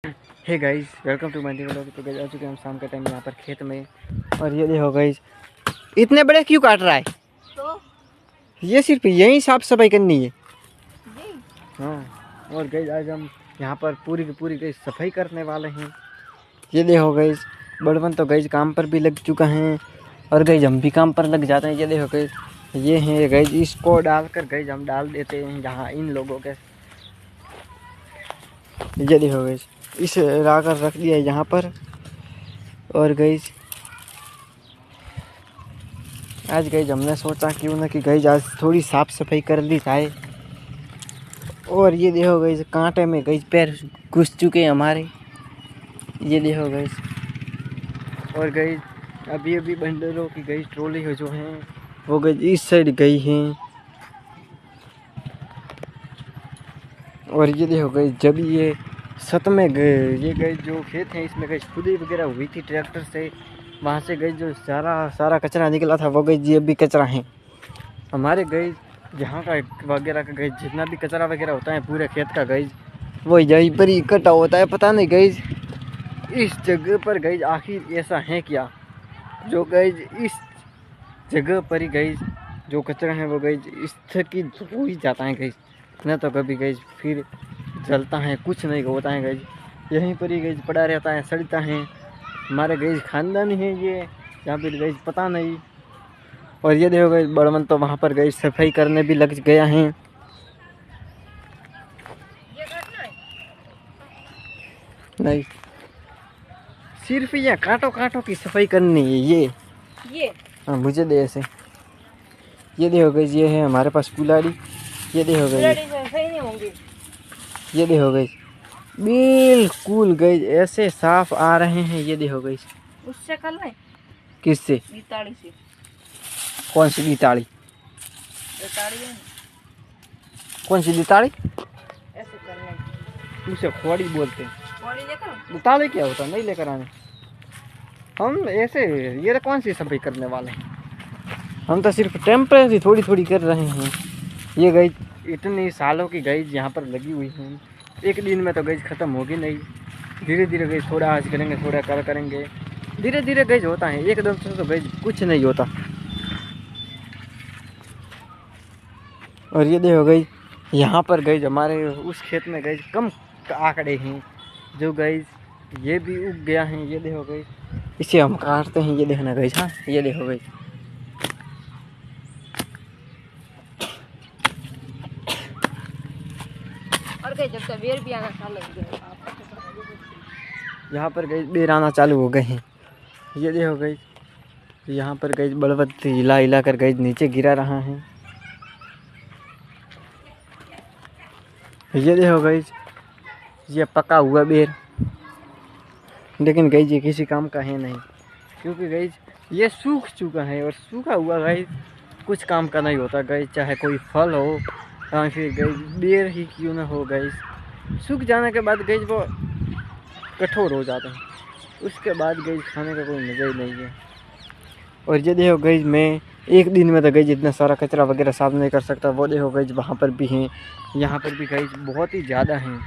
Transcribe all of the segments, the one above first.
Hey guys, welcome to Mandi vlog. तो guys आ चुके हम शाम के टाइम यहाँ पर खेत में। और ये देखो गाइस, इतने बड़े क्यों काट रहा है? तो ये सिर्फ यही साफ सफाई करनी है। जी हाँ, और गाइस आज हम यहाँ पर पूरी की पूरी गाइस सफाई करने वाले हैं। ये देखो गाइस, बड़वन तो गाइस काम पर भी लग चुका है और गाइस हम भी काम पर लग जाते हैं। ये देखो गाइस, ये है गाइस, इसको डालकर गाइस हम डाल देते हैं यहाँ इन लोगों के। ये देखो गाइस, इसे लाकर रख दिया है यहाँ पर। और गाइस आज गाइस हमने सोचा क्यों ना कि गाइस आज थोड़ी साफ सफाई कर ली जाए। और ये देखो गाइस, कांटे में गाइस पैर घुस चुके हैं हमारे। ये देखो गाइस, और गाइस अभी अभी बंदरों की गाइस ट्रॉली जो हैं वो गाइस इस साइड गई हैं। और ये देखो गाइस, जब ये सत में गए, ये गाइस जो खेत है इसमें गाइस खुदाई वगैरह हुई थी ट्रैक्टर से, वहाँ से गई जो सारा कचरा निकला था वो गई ये भी कचरा है हमारे गई। जहाँ का वगैरह का गई जितना भी कचरा वगैरह होता है पूरे खेत का गई वो यहीं पर ही इकट्ठा होता है। पता नहीं गई इस जगह पर गई आखिर ऐसा है क्या जो गई इस जगह पर ही गई जो कचरा है वो गई इस की हो ही जाता है गई, न तो कभी गई फिर जलता है, कुछ नहीं होता है गई, यहीं पर ही गई पड़ा रहता है, सड़ता है। हमारे गई खानदानी है ये, यहाँ पर गई पता नहीं। और ये देखो गई, बड़वन तो वहाँ पर गई सफाई करने भी लग गया है। नहीं, सिर्फ ये कांटों की सफाई करनी है ये। हाँ मुझे दे ऐसे। ये देखो गई, ये है हमारे पास कुल्हाड़ी। ये देखो गई, ये देखो गई, बिल्कुल गई ऐसे साफ आ रहे हैं। ये देखो गई, उससे कर ले। किससे? गीताड़ी से। कौन सी गीताड़ी? गीताड़ी है। कौन सी गीताड़ी? ऐसे कर ले। उसे खोड़ी बोलते हैं। खोड़ी लेकर गीताड़ी क्या होता है? नहीं लेकर आने हम ऐसे। ये कौन सी सफाई करने वाले हैं? हम तो सिर्फ टेम्परेरी थोड़ी थोड़ी कर रहे हैं। ये गई इतनी सालों की गई यहाँ पर लगी हुई है, एक दिन में तो गई ख़त्म होगी नहीं। धीरे धीरे गई थोड़ा आज करेंगे, थोड़ा करेंगे, धीरे धीरे गई होता है, एकदम से तो गई कुछ नहीं होता। और ये देखो गई, यहाँ पर गई हमारे उस खेत में गई कम आंकड़े हैं जो गई ये भी उग गया है। ये देखो गई, इसे हम काटते हैं। ये देखना गई, हाँ ये देखो गई, और कहीं जब तक बेर भी आना चालू हो गया यहाँ पर गई बेर आना चालू हो गए हैं। ये देखो गई, यहाँ पर गई बड़वत हिला हिला कर गई नीचे गिरा रहा है। ये देखो गई, ये पका हुआ बेर, लेकिन गई ये किसी काम का है नहीं, क्योंकि गई ये सूख चुका है और सूखा हुआ गई कुछ काम का नहीं होता गई, चाहे कोई फल हो या फिर गई बेर ही क्यों ना हो। गई सूख जाने के बाद गई वो कठोर हो जाते हैं, उसके बाद गई खाने का कोई मज़ा ही नहीं है। और ये देखो गई, मैं एक दिन में तो गई जितना सारा कचरा वगैरह साफ नहीं कर सकता। वो देखो गई वहाँ पर भी हैं, यहाँ पर भी गई बहुत ही ज़्यादा हैं।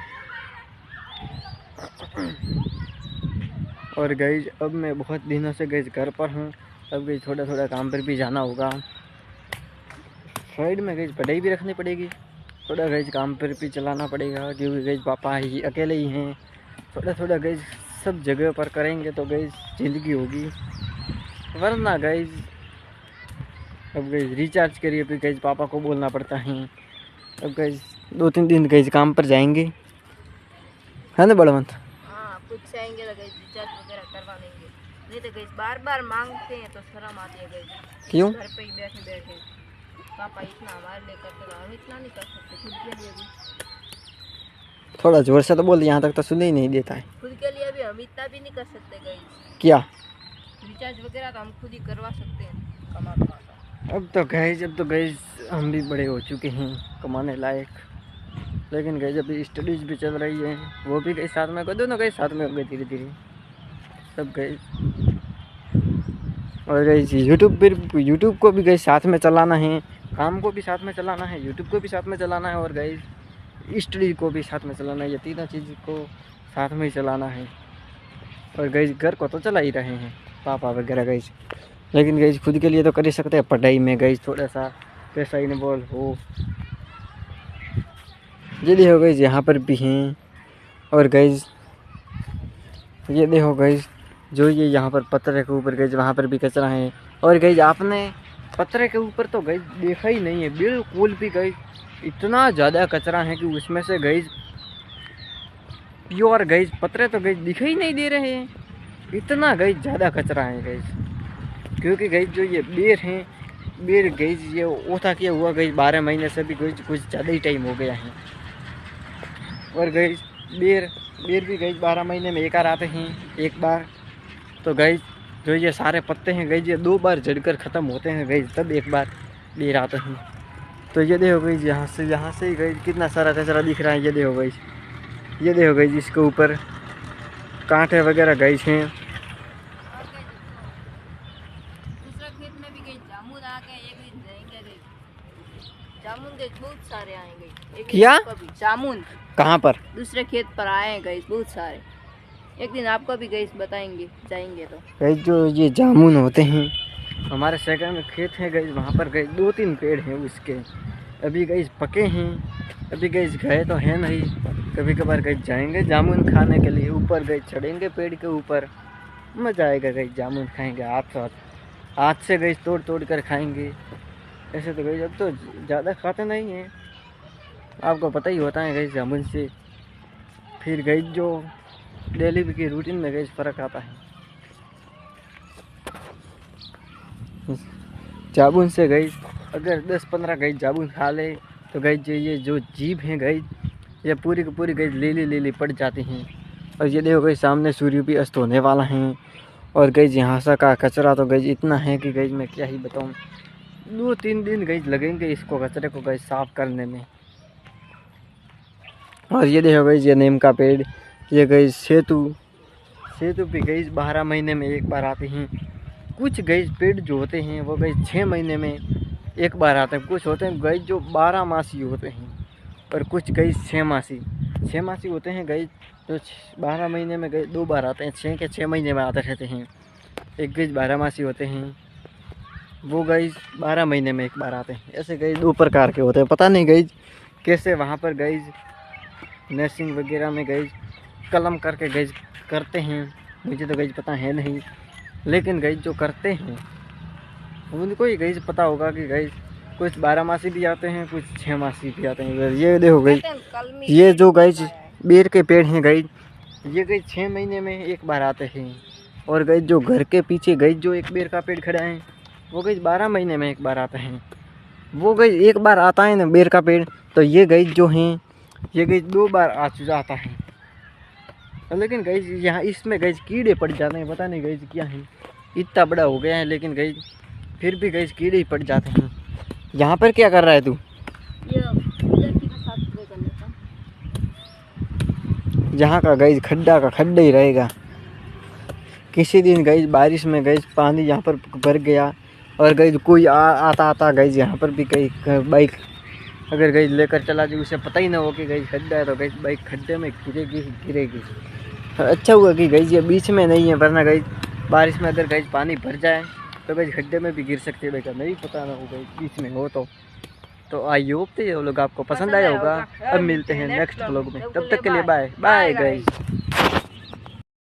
और गई अब मैं बहुत दिनों से गई घर पर हूँ, अब गई थोड़ा थोड़ा काम पर भी जाना होगा। साइड में गई पढ़ाई भी रखनी पड़ेगी, थोड़ा गई काम पर भी चलाना पड़ेगा, क्योंकि गई पापा ही अकेले ही हैं। थोड़ा थोड़ा गई सब जगह पर करेंगे तो गई ज़िंदगी होगी, वरना गई अब गई रिचार्ज करिए फिर गई पापा को बोलना पड़ता है। अब गई 2-3 दिन गई काम पर जाएंगे, है ना बड़वंत? हाँ कुछ चाहेंगे तो गई रिचार्ज वगैरह करवा लेंगे, नहीं तो गई बार बार मांगते हैं तो शर्म आती है गई। क्यों? घर पे ही बैठे बैठे पापा इतना हमारे लिए करते तो हम इतना नहीं कर सकते खुद के लिए भी। थोड़ा जोर से तो बोल, यहाँ तक तो सुन ही नहीं देता है। खुद के लिए भी हम इतना भी नहीं कर सकते गई। क्या रिचार्ज वगैरह तो हम खुद ही करवा सकते हैं कमा कमा। अब तो गए, जब तो गए हम भी बड़े हो चुके हैं कमाने लायक, लेकिन गए जब स्टडीज भी चल रही है वो भी गए साथ में, दोनों गए साथ में हो गए धीरे धीरे सब गए। और गए यूट्यूब को भी गए साथ में चलाना है, काम को भी साथ में चलाना है, यूट्यूब को भी साथ में चलाना है, और गए स्टडी को भी साथ में चलाना है। ये तीनों चीज़ को साथ में ही चलाना है। और गई घर को तो चला ही रहे हैं पापा वगैरह गई, लेकिन गई खुद के लिए तो कर ही सकते हैं। पढ़ाई में गई थोड़ा सा पैसा इन्वॉल्व हो, ये देखो गई यहाँ पर भी हैं। और गई ये देखो गई जो ये यहाँ पर पत्थर के ऊपर गई वहाँ पर भी कचरा है। और गई आपने पत्थर के ऊपर तो गई देखा ही नहीं है बिल्कुल भी गई, इतना ज़्यादा कचरा है कि उसमें से गई प्योर गई पत्थर तो गई दिखाई नहीं दे रहे हैं, इतना गई ज़्यादा कचरा है गई। क्योंकि गई जो ये बेर हैं, बेर गई ये ओथा किया हुआ गई 12 महीने से भी गई कुछ ज़्यादा ही टाइम हो गया है। और गई बेर भी गई 12 महीने में एक बार आते हैं, एक बार। तो गई जो ये सारे पत्ते हैं गई ये 2 बार झड़कर ख़त्म होते हैं गई, तब एक बार बेर आते हैं। तो ये देखो गई यहाँ से ही गई कितना सारा कचरा दिख रहा है। ये देखो गई, ये देखो गई इसके ऊपर कांटे वगैरह गई हैं। दूसरा खेत में भी गई जामुन आ गए, एक दिन जाएंगे गई जामुन गई बहुत सारे आएंगे। क्या जामुन कहाँ पर? दूसरे खेत पर आए गई बहुत सारे, एक दिन आपको भी गई बताएंगे जाएंगे तो। गई जो ये जामुन होते हैं हमारे सेकंड में खेत है गई, वहाँ पर गई 2-3 पेड़ हैं उसके, अभी गई पके हैं, अभी गई गए तो है नहीं। कभी कभार गई जाएंगे जामुन खाने के लिए, ऊपर गई चढ़ेंगे पेड़ के ऊपर, मज़ा आएगा गई जामुन खाएंगे हाथ से गई तोड़ कर खाएंगे। ऐसे तो गई अब तो ज़्यादा खाते नहीं हैं, आपको पता ही होता है गई जामुन से। फिर गई जो डेली की रूटीन में गई फ़र्क आता है। जामुन से गई अगर 10-15 गई जामुन खा ले तो गई ये जो जीभ है गई ये पूरी की पूरी गई लीली पड़ जाती हैं। और ये देखो गई सामने सूर्य भी अस्त होने वाला है। और गई यहाँ से का कचरा तो गई इतना है कि गई मैं क्या ही बताऊँ, 2-3 दिन गई लगेंगे इसको कचरे को गई साफ करने में। और ये देखो गई ये नीम का पेड़, ये गई सेतु भी गई 12 महीने में एक बार आते हैं। कुछ गई पेड़ जो होते हैं वो गई 6 महीने में एक बार आते हैं, कुछ होते हैं गई जो 12 मासी होते हैं, और कुछ गई 6 मासी होते हैं गई जो 12 महीने में गई 2 बार आते हैं, 6 के 6 महीने में आते रहते हैं। एक गई 12 मासी होते हैं वो गई 12 महीने में एक बार आते हैं। ऐसे गई 2 प्रकार के होते हैं, पता नहीं गई कैसे वहाँ पर गई नर्सिंग वगैरह में गई कलम करके गई करते हैं, मुझे तो गई पता है नहीं, लेकिन गई जो करते हैं उनको ही गई पता होगा कि गई कुछ 12 मासी भी आते हैं, कुछ 6 मासी भी आते हैं। ये देखो गई ये जो गई बेर के पेड़ हैं गई ये गई 6 महीने में एक बार आते हैं। और गई जो घर के पीछे गई जो एक बेर का पेड़ खड़ा है वो गई 12 महीने में एक बार आता है। वो गई एक बार आता है ना बेर का पेड़, तो ये गई जो हैं ये गई 2 बार आता है। लेकिन गई यहाँ इसमें गई कीड़े पड़ जाते हैं, पता नहीं गई क्या है, इतना बड़ा हो गया है लेकिन गई फिर भी गई कीड़े ही पड़ जाते हैं। यहाँ पर क्या कर रहा है तू? यहाँ का गई खड्डा का खड्डा ही रहेगा। किसी दिन गई बारिश में गई पानी यहाँ पर भर गया और गई कोई आता गई यहाँ पर भी गई बाइक अगर गई लेकर चला जाए उसे पता ही ना हो कि गई खड्डा है, तो गई बाइक खड्डे में गिरेगी। अच्छा हुआ कि गई ये बीच में नहीं है, वरना गई बारिश में अगर गई पानी भर जाए तो गई खड्डे में भी गिर सकती है। बेटा नहीं पता ना हो गई बीच में हो तो आई होप ये लोग आपको पसंद आया होगा। अब मिलते हैं नेक्स्ट व्लॉग में, तब तक के लिए बाय बाय गाइस।